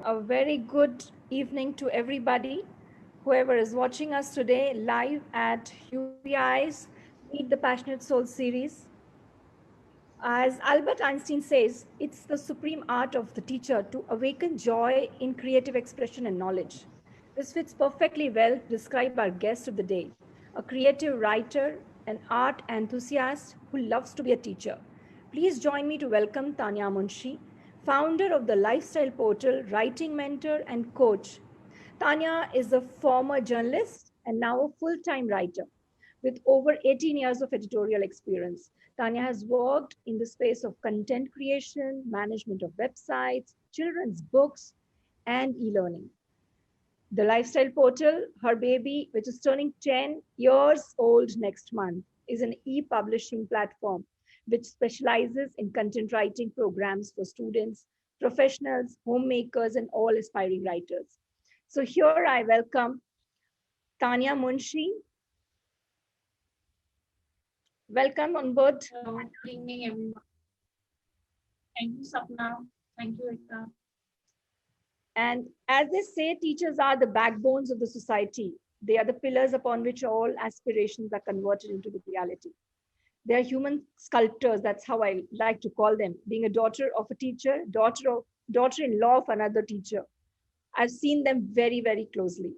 A very good evening to everybody, whoever is watching us today live at UBI's Meet the Passionate Souls series. As Albert Einstein says, it's the supreme art of the teacher to awaken joy in creative expression and knowledge. This fits perfectly well to describe our guest of the day, a creative writer, an art enthusiast who loves to be a teacher. Please join me to welcome Tanya Munshi, founder of the lifestyle portal, writing mentor, and coach. Tanya is a former journalist and now a full time writer with over 18 years of editorial experience. Tanya has worked in the space of content creation, management of websites, children's books, and e learning. The lifestyle portal, her baby, which is turning 10 years old next month, is an e publishing platform which specializes in content writing programs for students, professionals, homemakers, and all aspiring writers. So, here I welcome Tanya Munshi. Welcome on board. Hello, good evening, everyone. Thank you, Sapna. Thank you, Ekta. And as they say, teachers are the backbones of the society. They are the pillars upon which all aspirations are converted into the reality. They are human sculptors. That's how I like to call them. Being a daughter of a teacher, daughter-in-law of another teacher, I've seen them very, very closely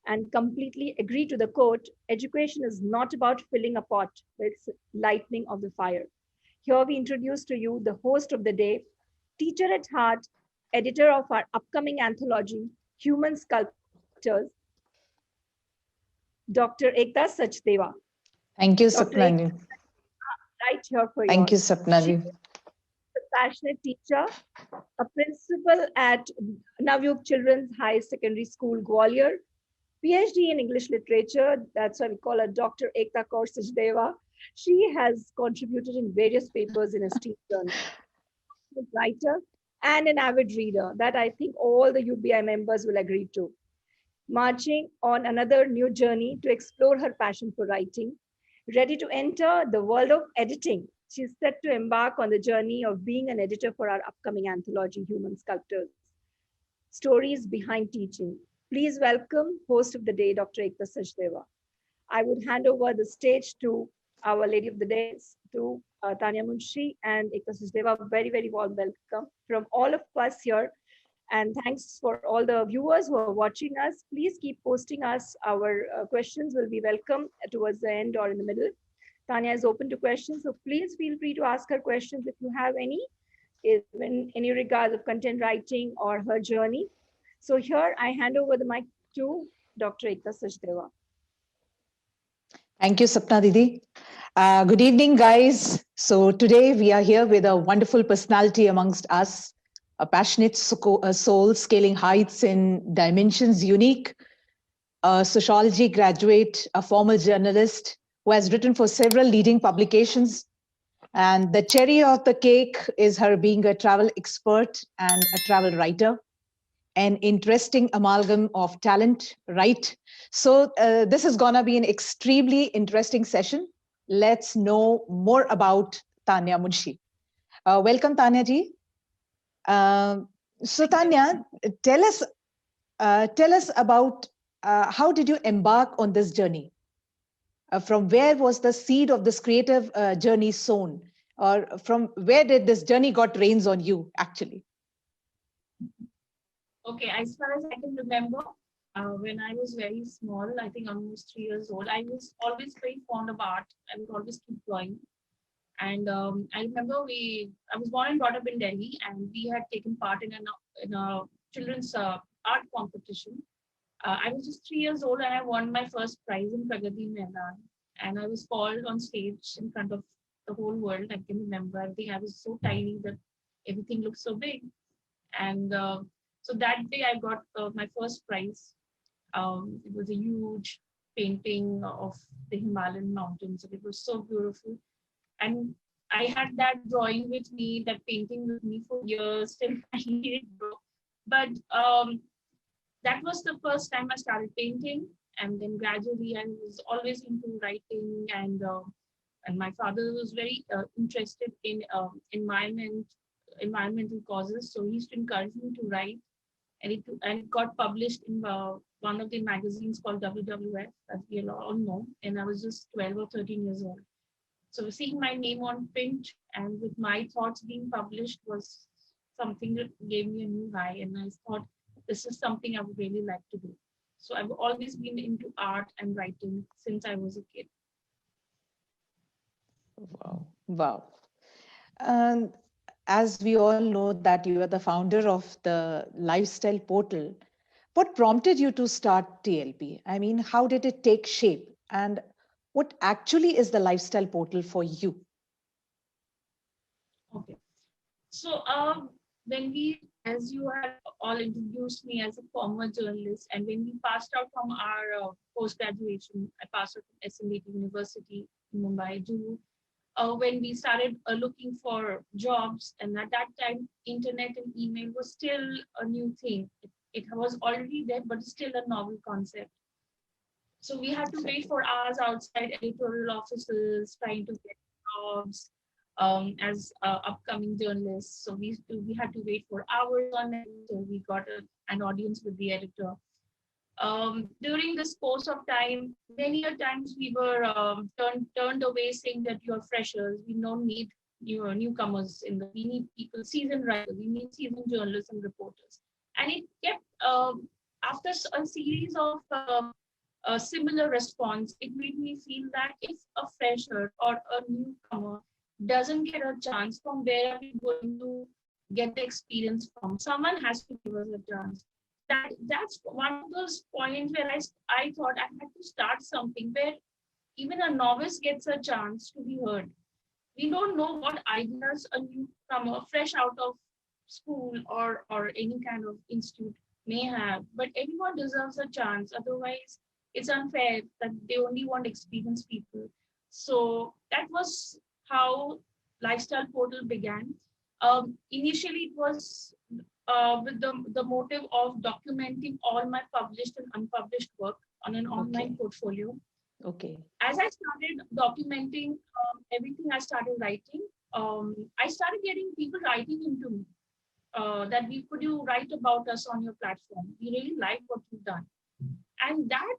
and completely agree to the quote, education is not about filling a pot, but it's lightning of the fire. Here we introduce to you the host of the day, teacher at heart, editor of our upcoming anthology, Human Sculptors, Dr. Ekta Sachdeva. Thank you, Dr. Sapnali. Right here for you. Thank you, She's Sapnali. a passionate teacher, a principal at Navyug Children's High Secondary School, Gwalior, PhD in English literature. That's why we call her Dr. Ekta Kaur Sachdeva. She has contributed in various papers in esteemed journals. A writer and an avid reader that I think all the UBI members will agree to. Marching on another new journey to explore her passion for writing, ready to enter the world of editing. She's set to embark on the journey of being an editor for our upcoming anthology, Human Sculptors, Stories Behind Teaching. Please welcome host of the day, Dr. Ekta Sachdeva. I would hand over the stage to our lady of the day, to Tanya Munshi and Ekta Sachdeva. Very, very warm welcome from all of us here. And thanks for all the viewers who are watching us. Please keep posting us. Our questions will be welcome towards the end or in the middle. Tanya is open to questions, so please feel free to ask her questions if you have any, in any regards of content writing or her journey. So here I hand over the mic to Dr. Ekta Sachdeva. Thank you, Sapna Didi. Good evening, guys. So today we are here with a wonderful personality amongst us, a passionate soul scaling heights in dimensions unique, a sociology graduate, a former journalist who has written for several leading publications. And the cherry of the cake is her being a travel expert and a travel writer. An interesting amalgam of talent, right? So this is gonna be an extremely interesting session. Let's know more about Tanya Munshi. Welcome, Tanya ji. So Tanya, tell us about how did you embark on this journey? From where was the seed of this creative journey sown? Or from where did this journey got reins on you, actually? Okay, as far as I can remember, when I was very small, I think almost 3 years old, I was always very fond of art. I would always keep drawing. And I remember I was born and brought up in Delhi, and we had taken part in a children's art competition. I was just 3 years old, and I won my first prize in Pragati Maidan. And I was called on stage in front of the whole world. I can remember. I think I was so tiny that everything looked so big. And so that day I got my first prize. It was a huge painting of the Himalayan mountains, and it was so beautiful. And I had that drawing with me, that painting with me for years till finally it broke. But that was the first time I started painting, and then gradually I was always into writing, and my father was very interested in environmental causes, so he used to encourage me to write. and it got published in one of the magazines called WWF, as we all know. And I was just 12 or 13 years old. So seeing my name on print and with my thoughts being published was something that gave me a new high. And I thought this is something I would really like to do. So I've always been into art and writing since I was a kid. Wow. Wow. And as we all know that you are the founder of the lifestyle portal, what prompted you to start TLP? I mean, how did it take shape? And what actually is the lifestyle portal for you? Okay. So when we, as you had all introduced me as a former journalist, and when we passed out from our post-graduation, I passed out from SMBT University in Mumbai, Juhu, when we started looking for jobs, and at that time, internet and email was still a new thing. It was already there, but still a novel concept. So we had to wait for hours outside editorial offices trying to get jobs as upcoming journalists. So we had to wait for hours on it until we got an audience with the editor. During this course of time, many a times we were turned away, saying that you're freshers. We don't need newcomers in the. We need people, seasoned writers. We need seasoned journalists and reporters. And it kept after a series of a similar response, it made me feel that if a fresher or a newcomer doesn't get a chance, from where are we going to get the experience from? Someone has to give us a chance. That's one of those points where I thought I had to start something where even a novice gets a chance to be heard. We don't know what ideas a newcomer fresh out of school or any kind of institute may have, but everyone deserves a chance. Otherwise, it's unfair that they only want experienced people. So that was how Lifestyle Portal began. Initially, it was with the motive of documenting all my published and unpublished work on an online portfolio. Okay. As I started documenting everything I started writing, I started getting people writing into me that could you write about us on your platform? We really like what you've done. And that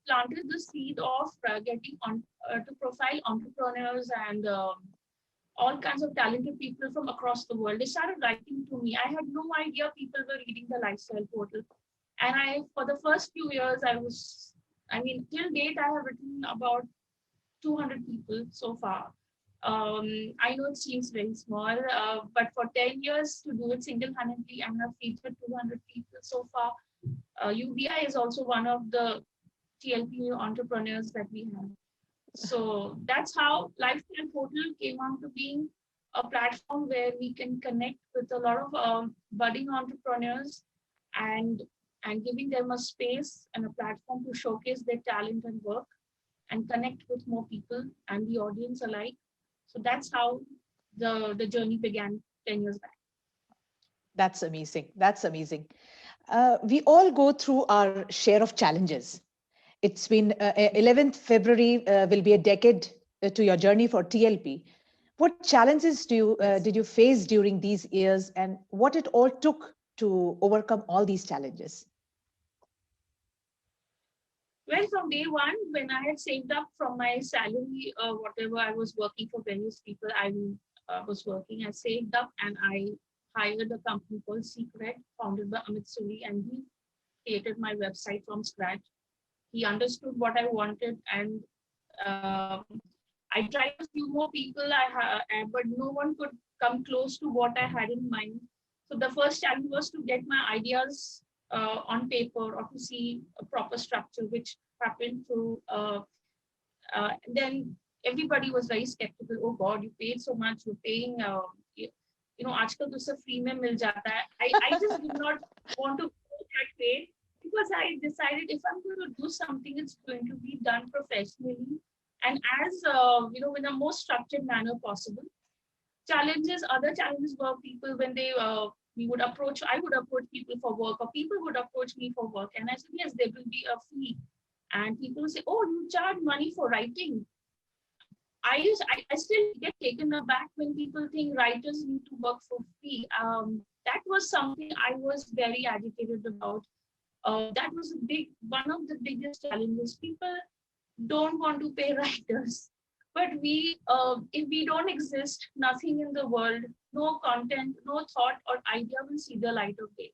planted the seed of getting on to profile entrepreneurs and all kinds of talented people from across the world. They started writing to me. I had no idea people were reading the Lifestyle Portal. And for the first few years, till date, I have written about 200 people so far. I know it seems very small, but for 10 years to do it single-handedly and have featured 200 people so far. UBI is also one of the TLP entrepreneurs that we have. So that's how Lifestyle Portal came on to being a platform where we can connect with a lot of budding entrepreneurs and giving them a space and a platform to showcase their talent and work and connect with more people and the audience alike. So that's how the journey began 10 years back. That's amazing. That's amazing. We all go through our share of challenges. It's been 11th February will be a decade to your journey for TLP. What challenges did you face during these years, and what it all took to overcome all these challenges? Well, from day one, when I had saved up from my salary, whatever I was working for various people, I was working. I saved up and I hired a company called Secret, founded by Amit Suri, and he created my website from scratch. He understood what I wanted, and I tried a few more people, but no one could come close to what I had in mind. So the first challenge was to get my ideas on paper or to see a proper structure, which happened through. Then everybody was very skeptical. Oh God, you paid so much. You're paying. आजकल तो सब free में मिल जाता है. I just did not want to go that way because I decided if I'm going to do something, it's going to be done professionally and as in a most structured manner possible. Other challenges were people when I would approach people for work, or people would approach me for work, and I said yes, there will be a fee, and people would say, oh, you charge money for writing. I still get taken aback when people think writers need to work for free. that was something I was very agitated about. That was one of the biggest challenges. People don't want to pay writers, but if we don't exist, nothing in the world, no content, no thought or idea will see the light of day.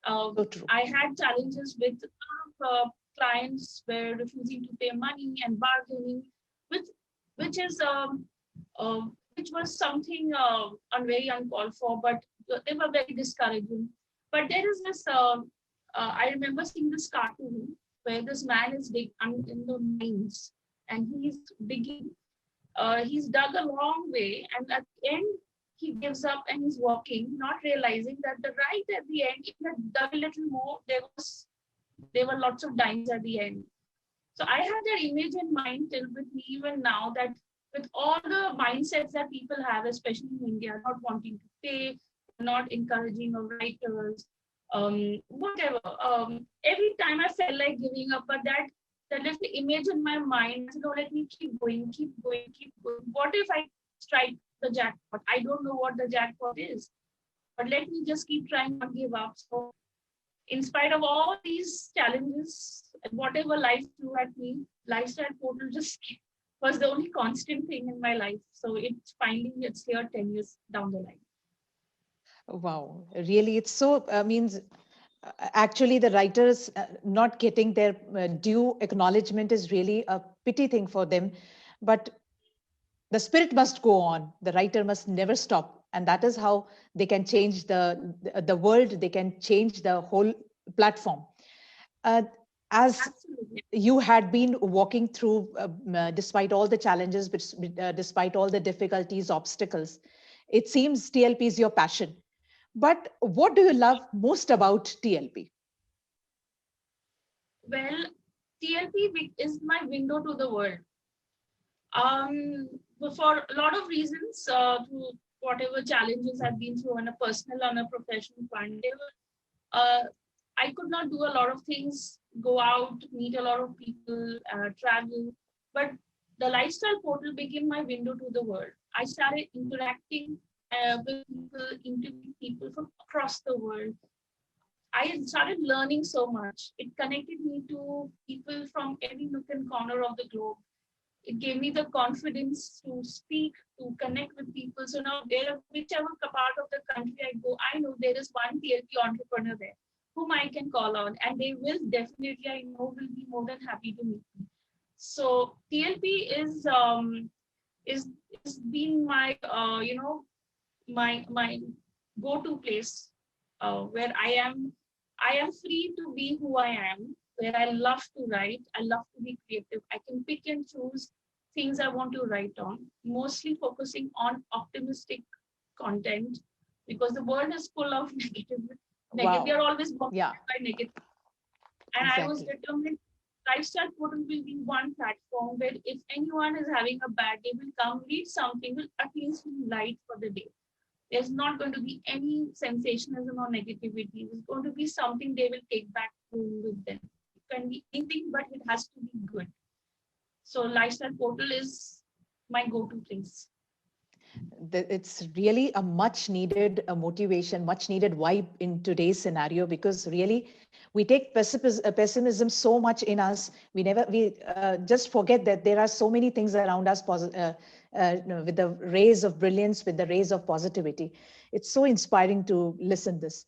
So true. I had challenges with clients were refusing to pay money and bargaining, which which is which was something very uncalled for, but they were very discouraging. But there is this. I remember seeing this cartoon where this man is in the mines and he's digging. He's dug a long way, and at the end he gives up and he's walking, not realizing that right at the end, if he had dug a little more, there were lots of diamonds at the end. So I have that image in mind till with me even now, that with all the mindsets that people have, especially in India, not wanting to pay, not encouraging of writers, whatever. Every time I felt like giving up, but that left the image in my mind. I said, oh, let me keep going, keep going, keep going. What if I strike the jackpot? I don't know what the jackpot is, but let me just keep trying, not give up. So in spite of all these challenges, whatever life threw at me, Lifestyle Portal just was the only constant thing in my life. So it's here 10 years down the line. Wow, really, it's so means actually the writers not getting their due acknowledgement is really a pity thing for them. But the spirit must go on. The writer must never stop, and that is how they can change the world. They can change the whole platform. As Absolutely. you had been walking through, despite all the challenges, despite all the difficulties, obstacles, it seems TLP is your passion. But what do you love most about TLP? Well, TLP is my window to the world. For a lot of reasons, through whatever challenges I've been through on a personal, on a professional front, I could not do a lot of things, go out, meet a lot of people, travel. But the Lifestyle Portal became my window to the world. I started interacting with people, interviewing people from across the world. I started learning so much. It connected me to people from every nook and corner of the globe. It gave me the confidence to speak, to connect with people. So now, whichever part of the country I go, I know there is one TLP entrepreneur there whom I can call on, and they will definitely, I know, will be more than happy to meet me. So TLP is been my my go-to place where I am free to be who I am, where I love to write, I love to be creative. I can pick and choose things I want to write on, mostly focusing on optimistic content, because the world is full of negative. Wow. We are always bombarded Yeah, by negative. And I was exactly. determined Lifestyle Portal will be one platform where if anyone is having a bad day, will come read something, will at least be light for the day. There's not going to be any sensationalism or negativity. It's going to be something they will take back home with them. It can be anything, but it has to be good. So Lifestyle Portal is my go-to place. It's really a much needed motivation, much needed vibe in today's scenario, because really we take pessimism so much in us. We just forget that there are so many things around us with the rays of brilliance, with the rays of positivity. It's so inspiring to listen this.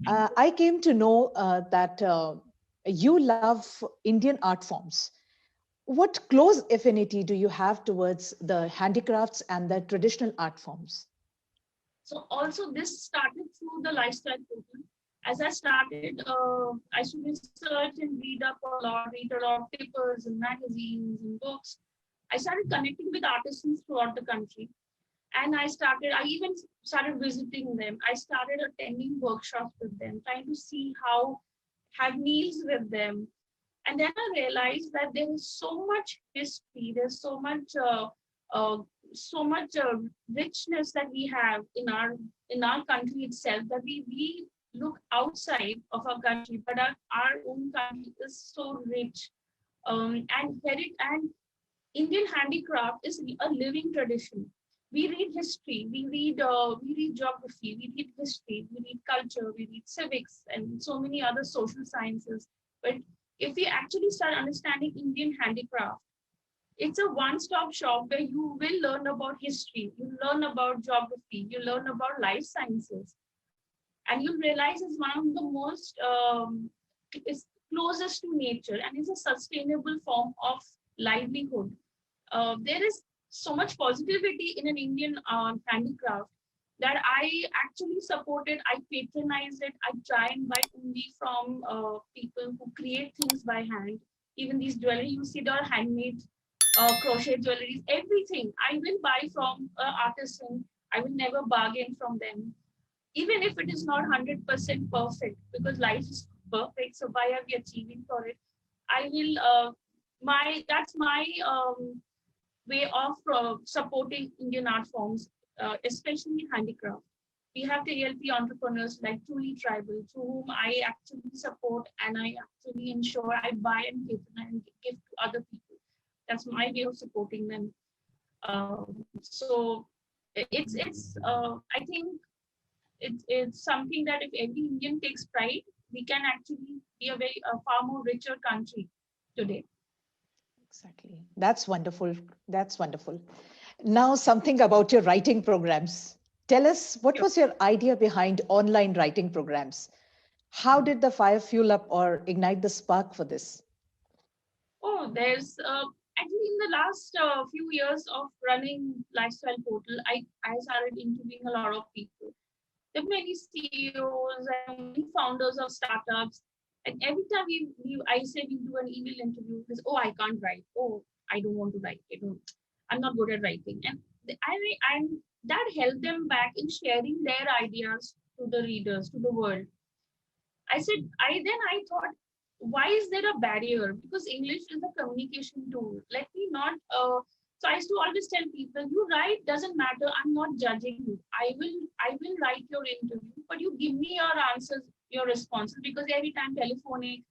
I came to know that you love Indian art forms. What close affinity do you have towards the handicrafts and the traditional art forms? So also this started through the Lifestyle Portal. As I started, I should research and read a lot of papers and magazines and books. I started connecting with artisans throughout the country. And I even started visiting them. I started attending workshops with them, trying to see have meals with them. And then I realized that there is so much history, there's uh, so much richness that we have in our country itself, that we look outside of our country, but our own country is so rich. And Indian handicraft is a living tradition. we read history, we read geography, we read history, we read culture, we read civics, and so many other social sciences. But if we actually start understanding Indian handicraft, it's a one-stop shop where you will learn about history, you learn about geography, you learn about life sciences, and you'll realize it's one of the most is closest to nature and is a sustainable form of livelihood. There is so much positivity in an Indian handicraft that I actually support it. I patronize it. I try and buy only from people who create things by hand. Even these jewelry you see, they're handmade crochet jewelries, everything. I will buy from an artisan. I will never bargain from them, even if it is not 100% perfect, because life is perfect. So why are we achieving for it? I will. That's my way of supporting Indian art forms, especially handicraft. We have the ELP entrepreneurs like Truly Tribal, to whom I actually support, and I actually ensure I buy and give to other people. That's my way of supporting them. So I think it's something that if every Indian takes pride, we can actually be a far more richer country today. Exactly. That's wonderful. That's wonderful. Now, something about your writing programs. Tell us, what was your idea behind online writing programs? How did the fire fuel up or ignite the spark for this? Oh, there's actually in the last few years of running lifestyle portal, I started interviewing a lot of people. There are many CEOs and many founders of startups. And every time I say we do an email interview, this, oh, I can't write. Oh, I don't want to write. I'm not good at writing. And that held them back in sharing their ideas to the readers, to the world. I thought, why is there a barrier? Because English is a communication tool. Let me not. So I used to always tell people, you write doesn't matter. I'm not judging you. I will write your interview, but you give me your answers, your responses, because every time telephonic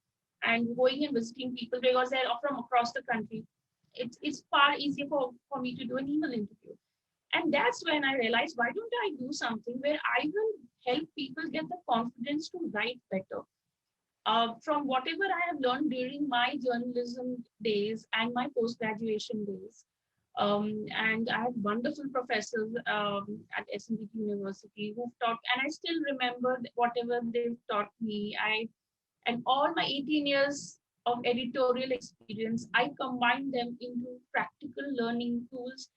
and going and visiting people because they're from across the country, it's far easier for me to do an email interview. And that's when I realized, why don't I do something where I will help people get the confidence to write better? From whatever I have learned during my journalism days and my post graduation days. And I had wonderful professors at SMBT University who've taught, and I still remember whatever they've taught me. And all my 18 years of editorial experience, I combined them into practical learning tools,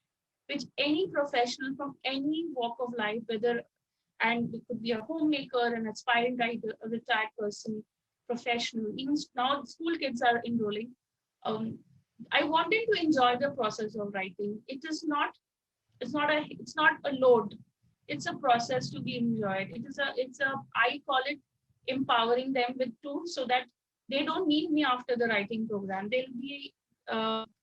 which any professional from any walk of life, whether and it could be a homemaker, an aspiring writer, a retired person, professional. Even now, school kids are enrolling. Um, I want them to enjoy the process of writing. It's not a load. It's a process to be enjoyed. I call it empowering them with tools so that they don't need me after the writing program. They'll be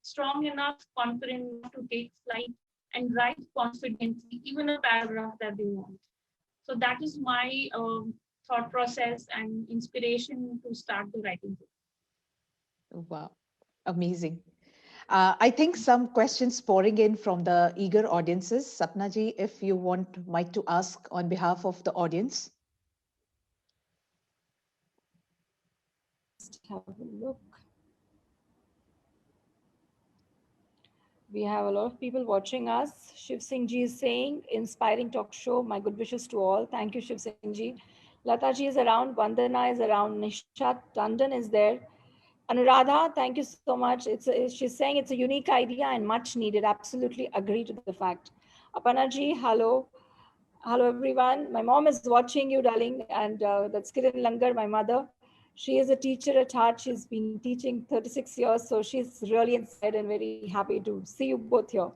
strong enough, confident enough to take flight and write confidently, even a paragraph that they want. So that is my thought process and inspiration to start the writing book. Wow, amazing. I think some questions pouring in from the eager audiences. Sapnaji, if you want Mike to ask on behalf of the audience. Just have a look. We have a lot of people watching us. Shiv Singh ji is saying, inspiring talk show. My good wishes to all. Thank you, Shiv Singh ji. Lata ji is around. Vandana is around. Nishat Tandon is there. Anuradha, thank you so much. She's saying it's a unique idea and much needed. Absolutely agree to the fact. Aparna ji, hello. Hello, everyone. My mom is watching you, darling. And that's Kiran Langar, my mother. She is a teacher at heart. She's been teaching 36 years. So she's really inspired and very happy to see you both here.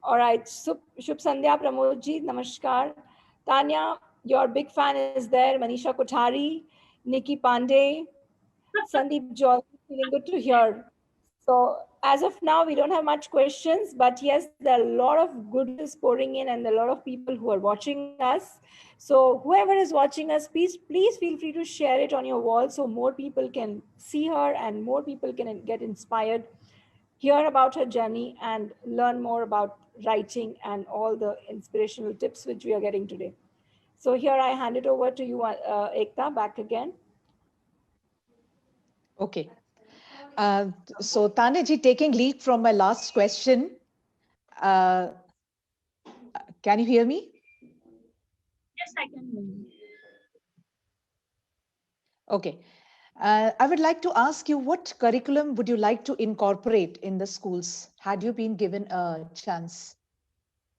All right. Shubh Sandhya Pramodji, Namaskar. Tanya, your big fan is there. Manisha Kothari, Nikki Pandey, Sandeep Joy, feeling good to hear. So as of now, we don't have much questions, but yes, there are a lot of good wishes pouring in and a lot of people who are watching us. So whoever is watching us, please feel free to share it on your wall so more people can see her and more people can get inspired, hear about her journey and learn more about writing, and all the inspirational tips which we are getting today. So here I hand it over to you, Ekta, back again. Okay. Uh, so Tanya ji, taking lead from my last question, uh, can you hear me? Yes, I can hear you. Okay. I would like to ask you, what curriculum would you like to incorporate in the schools? Had you been given a chance?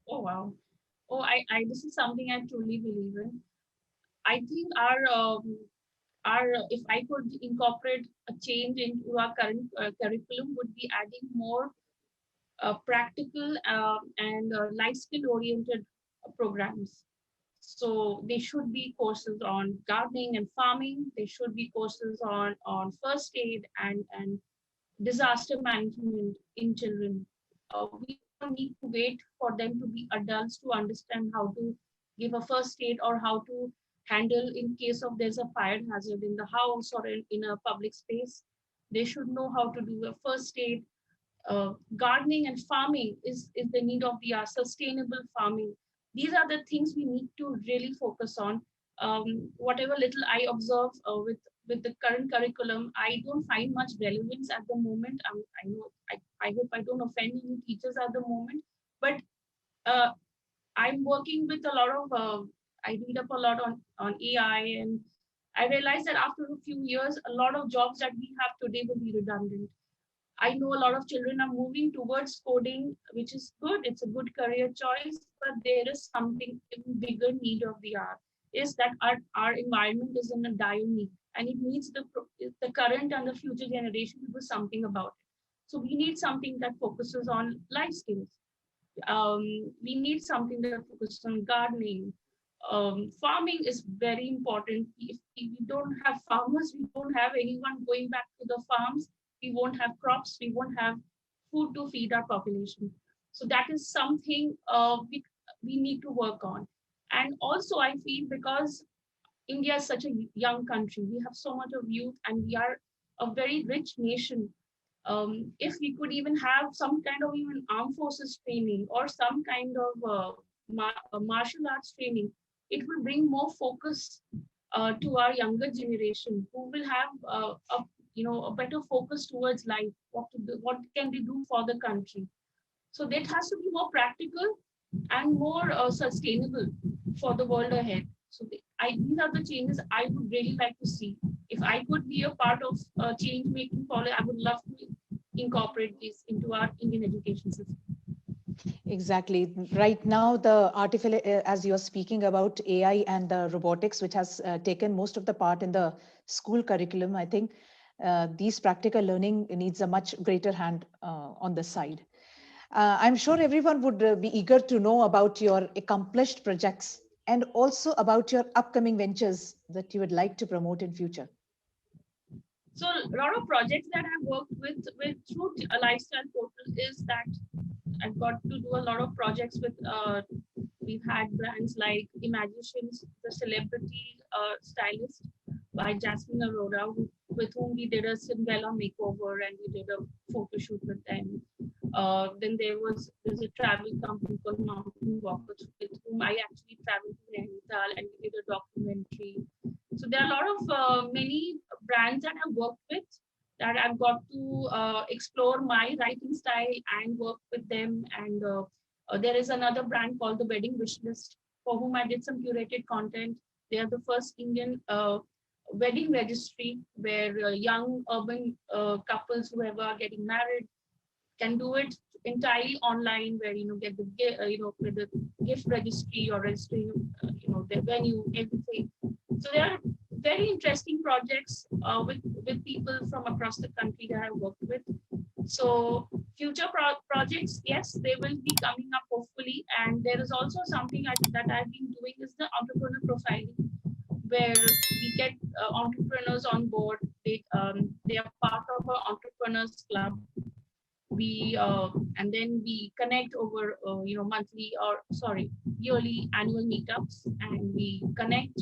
Oh wow. Oh, I this is something I truly believe in. I think our if I could incorporate a change into our current curriculum, would be adding more practical and life skill oriented programs. So there should be courses on gardening and farming. There should be courses on first aid and disaster management in children. We don't need to wait for them to be adults to understand how to give a first aid or how to handle in case of there's a fire hazard in the house or in a public space. They should know how to do a first aid. Gardening and farming is the need of the hour. Sustainable farming. These are the things we need to really focus on. Whatever little I observe with the current curriculum, I don't find much relevance at the moment. I know I hope I don't offend any teachers at the moment, but uh, I'm working with a lot of. I read up a lot on AI, and I realized that after a few years, a lot of jobs that we have today will be redundant. I know a lot of children are moving towards coding, which is good. It's a good career choice, but there is something in bigger need of the hour. Is that our environment is in a dire need, and it needs the current and the future generation to do something about it. So we need something that focuses on life skills. We need something that focuses on gardening. Farming is very important. If we don't have farmers, we don't have anyone going back to the farms. We won't have crops. We won't have food to feed our population. So that is something we need to work on. And also, I feel because India is such a young country, we have so much of youth, and we are a very rich nation. If we could even have some kind of even armed forces training or some kind of martial arts training, it will bring more focus to our younger generation, who will have a better focus towards life. What can they do for the country? So that has to be more practical and more sustainable for the world ahead. So these are the changes I would really like to see. If I could be a part of change making policy, I would love to incorporate this into our Indian education system. Exactly. Right now, the artificial, as you're speaking about AI and the robotics, which has taken most of the part in the school curriculum, I think these practical learning needs a much greater hand on the side. I'm sure everyone would be eager to know about your accomplished projects and also about your upcoming ventures that you would like to promote in future. So a lot of projects that I've worked with through a lifestyle portal is that I've got to do a lot of projects with. We've had brands like Imaginations, the celebrity stylist by Jasmine Arora, with whom we did a Cinderella makeover and we did a photo shoot with them. Then there's a travel company called Mountain Walkers, with whom I actually traveled to Nainital and we did a documentary. So there are a lot of many brands that I've worked with, that I've got to explore my writing style and work with them. And there is another brand called the Wedding Wishlist, for whom I did some curated content. They are the first Indian wedding registry where young urban couples, whoever are getting married, can do it entirely online, where get the with the gift registry or registering their venue, everything. So there are very interesting projects with people from across the country that I worked with. So future projects, yes, they will be coming up hopefully. And there is also something that I've been doing is the entrepreneur profiling, where we get entrepreneurs on board. They are part of our entrepreneurs club. We and then we connect over monthly, or sorry, yearly annual meetups, and we connect.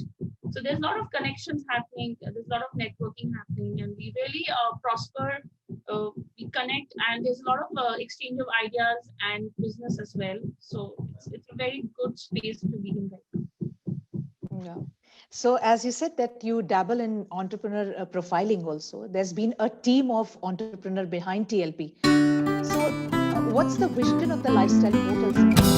So there's a lot of connections happening, there's a lot of networking happening, and we really prosper we connect, and there's a lot of exchange of ideas and business as well. So it's a very good space to be in there. Yeah. So as you said that you dabble in entrepreneur profiling also, there's been a team of entrepreneur behind TLP. So what's the vision of the lifestyle portal?